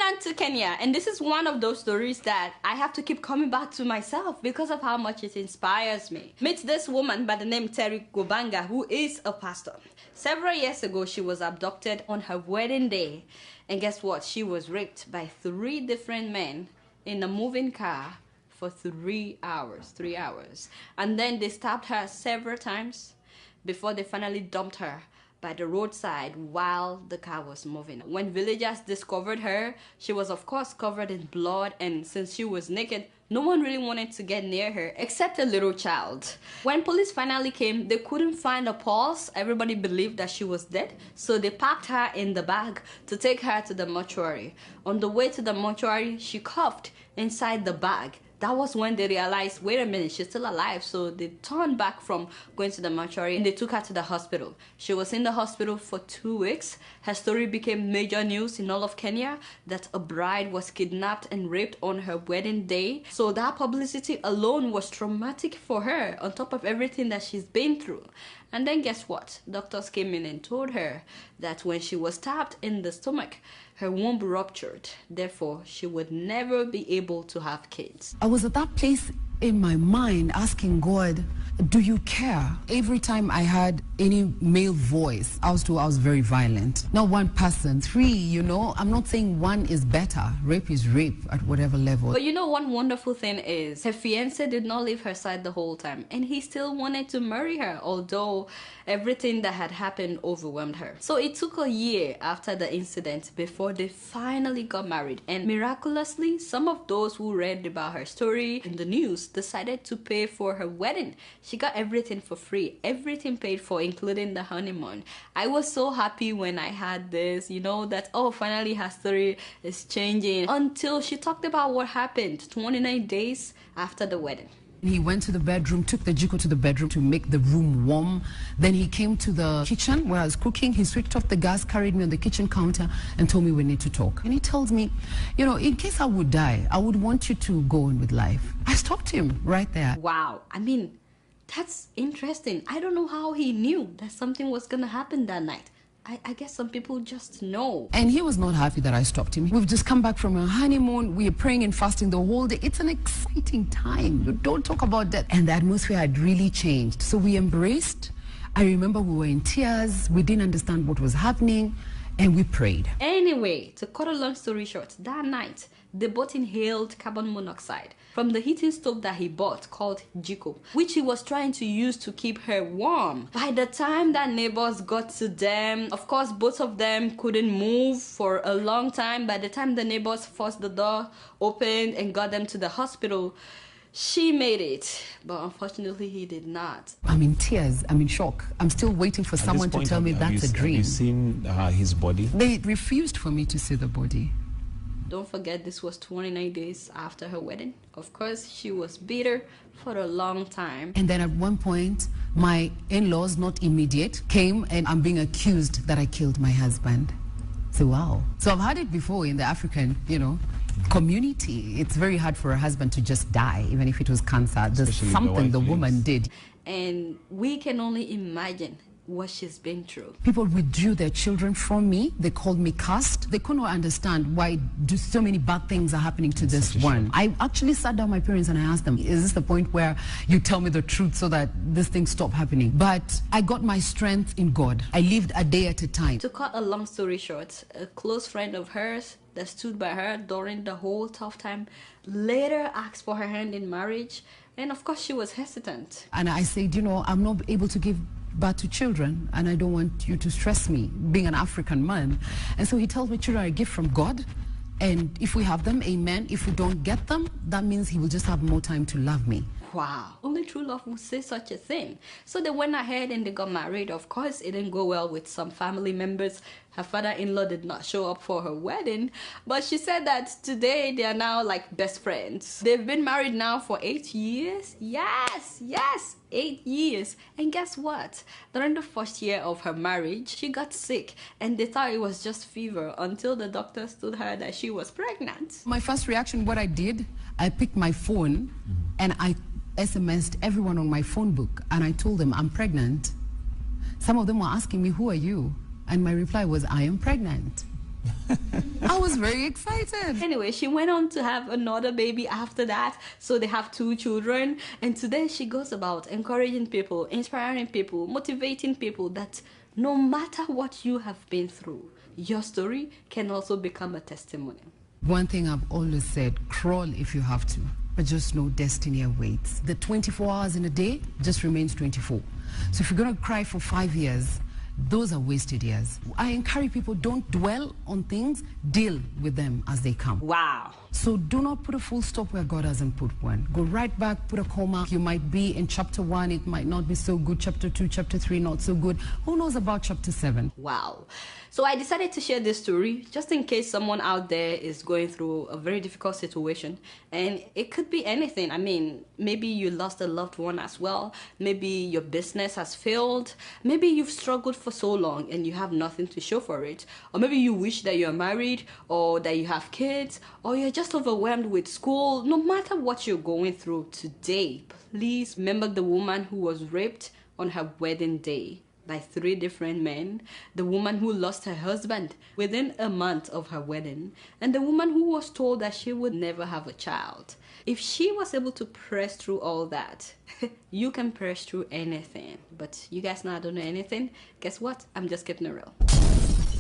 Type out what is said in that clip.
on to Kenya, and this is one of those stories that I have to keep coming back to myself because of how much it inspires me. Meet this woman by the name Terry Gobanga, who is a pastor. Several years ago, she was abducted on her wedding day, and guess what? She was raped by 3 different men in a moving car for 3 hours. And then they stabbed her several times before they finally dumped her by the roadside while the car was moving. When villagers discovered her, she was of course covered in blood, and since she was naked, no one really wanted to get near her except a little child. When police finally came, they couldn't find a pulse. Everybody believed that she was dead, so they packed her in the bag to take her to the mortuary. On the way to the mortuary, she coughed inside the bag. That was when they realized, wait a minute, she's still alive. So they turned back from going to the mortuary and they took her to the hospital. She was in the hospital for 2 weeks. Her story became major news in all of Kenya that a bride was kidnapped and raped on her wedding day. So that publicity alone was traumatic for her, on top of everything that she's been through. And then guess what? Doctors came in and told her that when she was stabbed in the stomach, her womb ruptured. Therefore, she would never be able to have kids. I was at that place in my mind asking God, do you care? Every time I heard any male voice, I was told I was very violent. Not one person, 3, you know. I'm not saying one is better. Rape is rape at whatever level. But you know, one wonderful thing is her fiance did not leave her side the whole time, and he still wanted to marry her, although everything that had happened overwhelmed her. So it took a year after the incident before they finally got married, and miraculously, some of those who read about her story in the news decided to pay for her wedding. She got everything for free, everything paid for, including the honeymoon. I was so happy when I had this, you know, that oh, finally her story is changing, until she talked about what happened 29 days after the wedding. He went to the bedroom, took the jiko to the bedroom to make the room warm. Then he came to the kitchen where I was cooking. He switched off the gas, carried me on the kitchen counter and told me we need to talk. And he tells me, you know, in case I would die, I would want you to go on with life. I stopped him right there. Wow. I mean, that's interesting. I don't know how he knew that something was going to happen that night. I guess some people just know. And he was not happy that I stopped him. We've just come back from a honeymoon. We are praying and fasting the whole day. It's an exciting time. You don't talk about that. And the atmosphere had really changed. So we embraced. I remember we were in tears. We didn't understand what was happening. And we prayed. Anyway, to cut a long story short, that night, they both inhaled carbon monoxide from the heating stove that he bought called Jiko, which he was trying to use to keep her warm. By the time that neighbors got to them, of course, both of them couldn't move for a long time. By the time the neighbors forced the door open and got them to the hospital, she made it, but unfortunately he did not. I'm in tears. I'm in shock. I'm still waiting for someone to tell me that's a dream. Have you seen his body? They refused for me to see the body. Don't forget, this was 29 days after her wedding. Of course, she was bitter for a long time. And then at one point, my in-laws, not immediate, came and I'm being accused that I killed my husband. So wow. So I've had it before in the African, you know, community. It's very hard for a husband to just die, even if it was cancer. There's something the woman did. And we can only imagine what she's been through. People withdrew their children from me. They called me cursed. They couldn't understand why so many bad things are happening to this one. I actually sat down with my parents and I asked them, is this the point where you tell me the truth so that this thing stop happening? But I got my strength in God. I lived a day at a time. To cut a long story short, a close friend of hers that stood by her during the whole tough time later asked for her hand in marriage, and of course she was hesitant. And I said, you know, I'm not able to give birth to children, and I don't want you to stress me, being an African man. And so he tells me children are a gift from God, and if we have them, amen. If we don't get them, that means he will just have more time to love me. Wow, only true love would say such a thing. So they went ahead and they got married. Of course, it didn't go well with some family members. Her father-in-law did not show up for her wedding, but she said that today they are now like best friends. They've been married now for 8 years. Yes, 8 years. And guess what? During the first year of her marriage, she got sick and they thought it was just fever until the doctors told her that she was pregnant. My first reaction, what I did, I picked my phone and I SMS'd everyone on my phone book and I told them I'm pregnant. Some of them were asking me, who are you? And my reply was, I am pregnant. I was very excited. Anyway, she went on to have another baby after that, so they have 2 children, and today she goes about encouraging people, inspiring people, motivating people that no matter what you have been through, your story can also become a testimony. One thing I've always said, crawl if you have to, but just know destiny awaits. The 24 hours in a day just remains 24. So if you're going to cry for 5 years, those are wasted years. I encourage people, don't dwell on things, deal with them as they come. Wow. So do not put a full stop where God hasn't put one. Go right back, put a comma. You might be in chapter 1, it might not be so good. Chapter 2, chapter 3, not so good. Who knows about chapter 7? Wow. So I decided to share this story just in case someone out there is going through a very difficult situation. And it could be anything. I mean, maybe you lost a loved one as well. Maybe your business has failed. Maybe you've struggled for so long and you have nothing to show for it. Or maybe you wish that you're married or that you have kids, or you're just overwhelmed with school. No matter what you're going through today, please remember the woman who was raped on her wedding day by 3 different men, the woman who lost her husband within a month of her wedding, and the woman who was told that she would never have a child. If she was able to press through all that, you can press through anything. But you guys know I don't know anything. Guess what? I'm just keeping it real.